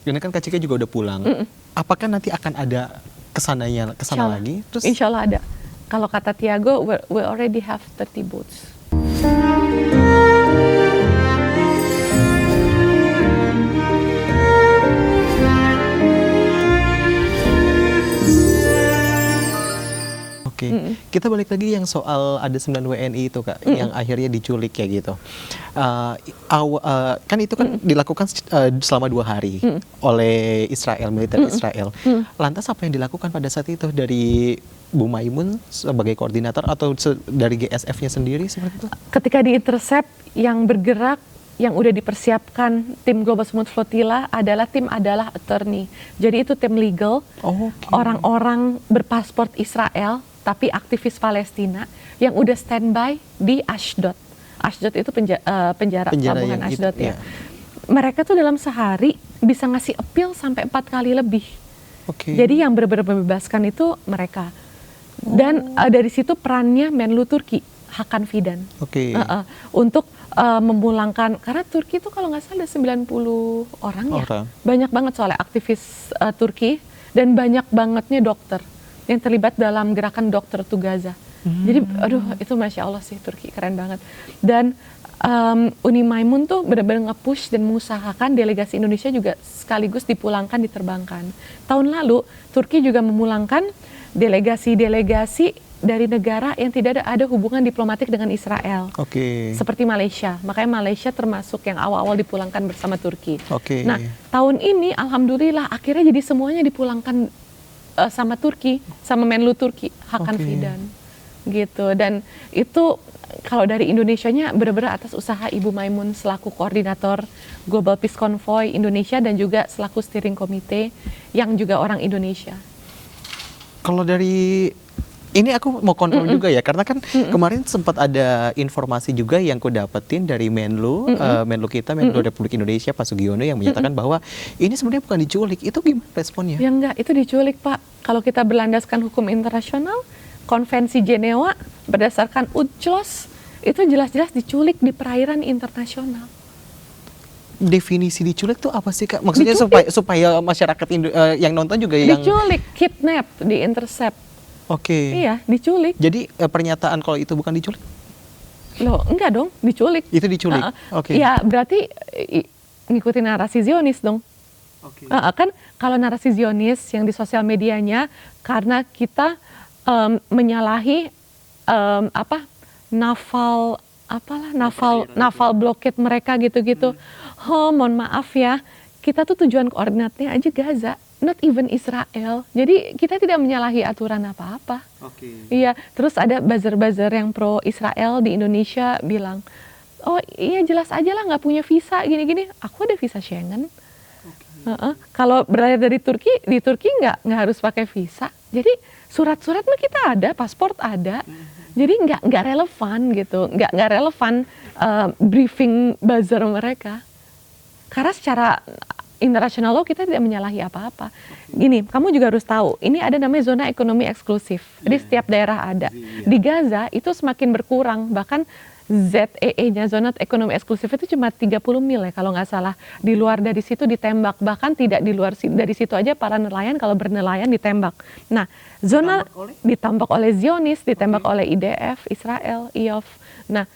Karena kan Kak Cika juga udah pulang. Apakah nanti akan ada kesana Insyaallah. lagi? Terus Insyaallah ada. Kalau kata Tiago, we already have 30 boats. Oke, kita balik lagi yang soal ada 9 WNI itu Kak, yang akhirnya diculik ya gitu. Kan itu kan dilakukan selama 2 hari oleh Israel, militer Israel. Lantas apa yang dilakukan pada saat itu dari Bu Maimun sebagai koordinator atau dari GSF-nya sendiri seperti itu? Ketika di-intercept, yang bergerak, yang udah dipersiapkan tim Global Smooth Flotilla adalah attorney. Jadi itu tim legal, orang-orang berpasport Israel tapi aktivis Palestina yang udah standby di Ashdod. Ashdod itu penjara pelabuhan Ashdod ya. Mereka tuh dalam sehari bisa ngasih appeal sampai 4 kali lebih. Jadi yang benar-benar membebaskan itu mereka. Dan dari situ perannya Menlu Turki, Hakan Fidan. Untuk memulangkan, karena Turki itu kalau nggak salah ada 90 orang ya. Banyak banget soalnya aktivis Turki dan banyak bangetnya dokter yang terlibat dalam gerakan dokter to Gaza. Jadi aduh itu Masya Allah sih, Turki keren banget. Dan Uni Maimun tuh benar-benar nge-push dan mengusahakan delegasi Indonesia juga sekaligus dipulangkan, diterbangkan. Tahun lalu Turki juga memulangkan delegasi-delegasi dari negara yang tidak ada hubungan diplomatik dengan Israel. Seperti Malaysia. Makanya Malaysia termasuk yang awal-awal dipulangkan bersama Turki. Nah, tahun ini alhamdulillah akhirnya jadi semuanya dipulangkan sama Turki, sama Menlu Turki, Hakan Fidan. Gitu. Dan itu kalau dari Indonesianya benar-benar atas usaha Ibu Maimun selaku koordinator Global Peace Convoy Indonesia dan juga selaku steering committee yang juga orang Indonesia. Kalau dari ini aku mau konfirm juga ya, karena kan kemarin sempat ada informasi juga yang aku dapetin dari Menlu kita, Menlu Republik Indonesia Pak Sugiono yang menyatakan bahwa ini sebenarnya bukan diculik. Itu gimana responnya? Ya enggak, itu diculik Pak. Kalau kita berlandaskan hukum internasional, Konvensi Jenewa berdasarkan UNCLOS itu jelas-jelas diculik di perairan internasional. Definisi diculik tuh apa sih Kak? Maksudnya supaya masyarakat yang nonton juga yang diculik, kidnap, di-intercept. Iya, diculik. Jadi pernyataan kalau itu bukan diculik? Loh, enggak dong, diculik. Itu diculik. Ya, berarti ngikutin narasi Zionis dong. Kan kalau narasi Zionis yang di sosial medianya karena kita menyalahi naval blockade mereka gitu-gitu. Mohon maaf ya, kita tuh tujuan koordinatnya aja Gaza, not even Israel. Jadi kita tidak menyalahi aturan apa-apa. Iya, terus ada buzzer-buzzer yang pro Israel di Indonesia bilang, oh iya jelas aja lah nggak punya visa gini-gini. Aku ada visa Schengen. Kalau berlayar dari Turki, di Turki nggak harus pakai visa. Jadi surat-surat mah kita ada, paspor ada. Jadi nggak relevan gitu, nggak relevan briefing buzzer mereka. Karena secara international law kita tidak menyalahi apa-apa. Gini, kamu juga harus tahu, ini ada namanya zona ekonomi eksklusif. Jadi setiap daerah ada. Di Gaza itu semakin berkurang, bahkan ZEE-nya, zona ekonomi eksklusif itu cuma 30 mil ya kalau nggak salah. Di luar dari situ ditembak, bahkan tidak di luar dari situ aja para nelayan kalau bernelayan ditembak. Nah, zona ditembak oleh Zionis, ditembak oleh IDF, Israel, IOF. Nah,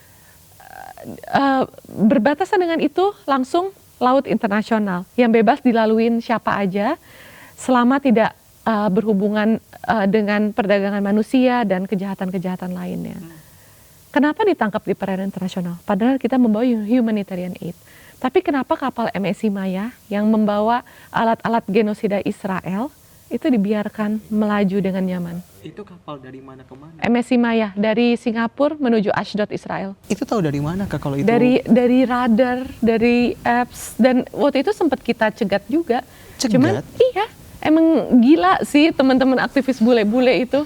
berbatasan dengan itu langsung laut internasional yang bebas dilaluin siapa aja selama tidak berhubungan dengan perdagangan manusia dan kejahatan-kejahatan lainnya. Kenapa ditangkap di perairan internasional? Padahal kita membawa humanitarian aid. Tapi kenapa kapal MSC Maya yang membawa alat-alat genosida Israel itu dibiarkan melaju dengan nyaman? Itu kapal dari mana ke mana? MSC Maya dari Singapura menuju Ashdod, Israel. Itu tahu dari mana Kak kalau itu? Dari radar, dari apps, dan waktu itu sempat kita cegat juga. Cuman iya, emang gila sih teman-teman aktivis bule-bule itu.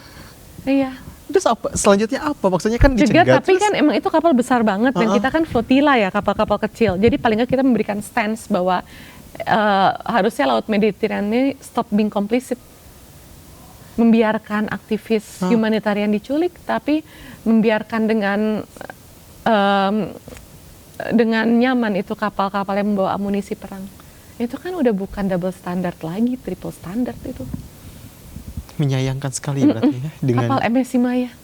Iya. Terus selanjutnya apa? Maksudnya kan dicegat. Tapi kan emang itu kapal besar banget dan kita kan flotilla ya, kapal-kapal kecil. Jadi paling nggak kita memberikan stance bahwa harusnya Laut Mediterania ini stop being complicit. Membiarkan aktivis humanitarian diculik, tapi membiarkan dengan nyaman itu kapal-kapal yang membawa amunisi perang. Itu kan udah bukan double standard lagi, triple standard itu. Menyayangkan sekali berarti ya dengan Kapal MSC Maya.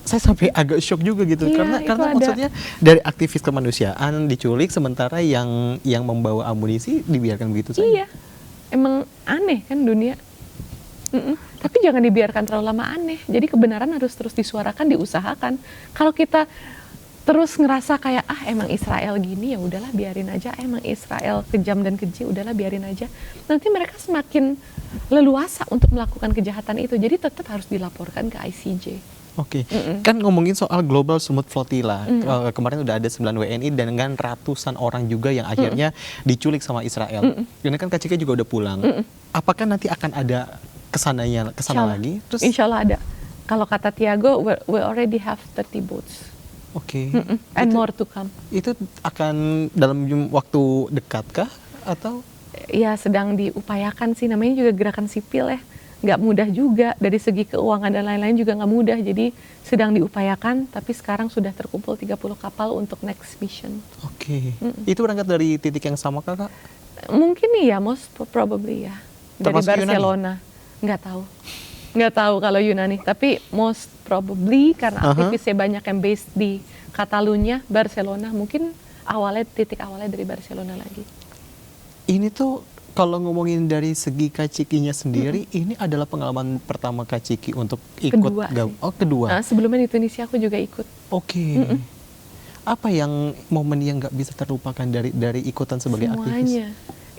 saya sampai agak shock juga gitu Iya, karena itu karena ada. maksudnya dari aktivis kemanusiaan diculik sementara yang membawa amunisi dibiarkan begitu saja. Iya, emang aneh kan dunia. Tapi jangan dibiarkan terlalu lama aneh. Jadi kebenaran harus terus disuarakan, diusahakan. Kalau kita terus ngerasa kayak emang Israel gini, ya udahlah biarin aja. Emang Israel kejam dan keji, udahlah biarin aja. Nanti mereka semakin leluasa untuk melakukan kejahatan itu. Jadi tetap harus dilaporkan ke ICJ. Oke, kan ngomongin soal Global Smooth Flotilla, kemarin udah ada 9 WNI dengan ratusan orang juga yang akhirnya diculik sama Israel. Ini kan Kak Ciki juga udah pulang. Apakah nanti akan ada kesana lagi? Terus Insya Allah ada. Kalau kata Tiago, we already have 30 boats. Oke. And more to come. Itu akan dalam waktu dekat kah atau? Ya sedang diupayakan sih, namanya juga gerakan sipil ya. Nggak mudah juga, dari segi keuangan dan lain-lain juga nggak mudah. Jadi sedang diupayakan, tapi sekarang sudah terkumpul 30 kapal untuk next mission. Oke. Itu berangkat dari titik yang sama Kak? Mungkin nih ya, most probably ya. Dari Termasuk Barcelona. Nggak tahu kalau Yunani, tapi most probably karena aktivisnya banyak yang based di Catalunya, Barcelona, mungkin titik awalnya dari Barcelona lagi. Ini tuh kalau ngomongin dari segi Kak Cikinya sendiri, ini adalah pengalaman pertama Kak Ciki untuk ikut Kedua sih. kedua. Nah, sebelumnya di Tunisia aku juga ikut. Oke. Apa yang momen yang nggak bisa terlupakan dari ikutan sebagai aktivis? Semuanya,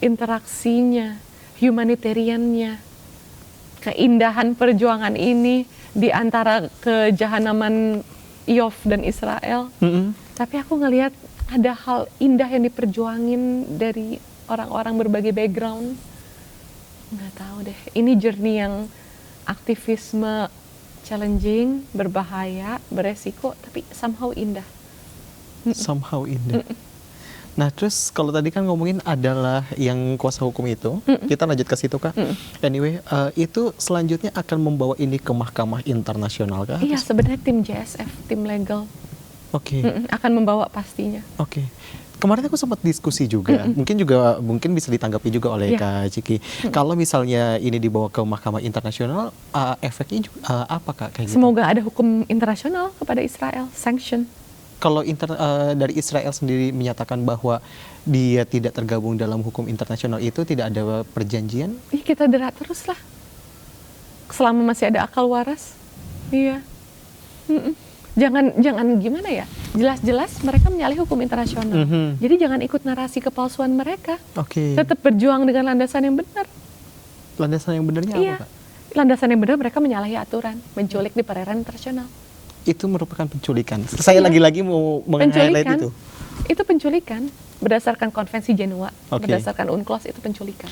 interaksinya, humanitariannya, keindahan perjuangan ini di antara kejahanaman Iov dan Israel. Tapi aku ngelihat ada hal indah yang diperjuangin dari orang-orang berbagai background. Nggak tahu deh, ini journey yang aktivisme challenging, berbahaya, beresiko, tapi somehow indah. Somehow indah. Nah terus kalau tadi kan ngomongin adalah yang kuasa hukum itu, kita lanjut ke situ Kak. Anyway, itu selanjutnya akan membawa ini ke mahkamah internasional Kak? Iya, sebenarnya tim JSF, tim legal, Oke. akan membawa pastinya. Oke. Kemarin aku sempat diskusi juga, mungkin bisa ditanggapi juga oleh Kak Ciki. Kalau misalnya ini dibawa ke mahkamah internasional, efeknya juga, apa Kak kayak gitu? Semoga ada hukum internasional kepada Israel, sanction. Kalau dari Israel sendiri menyatakan bahwa dia tidak tergabung dalam hukum internasional itu, tidak ada perjanjian? Kita derat terus lah, selama masih ada akal waras. Iya. Jangan gimana ya, jelas-jelas mereka menyalahi hukum internasional. Jadi jangan ikut narasi kepalsuan mereka. Oke. Tetap berjuang dengan landasan yang benar. Landasan yang benarnya Iya. apa Kak? Landasan yang benar, mereka menyalahi aturan, menculik di perairan internasional. Itu merupakan penculikan. Saya lagi-lagi mau meng-highlight itu. Itu penculikan berdasarkan konvensi Jenewa, Oke. berdasarkan UNCLOS, itu penculikan.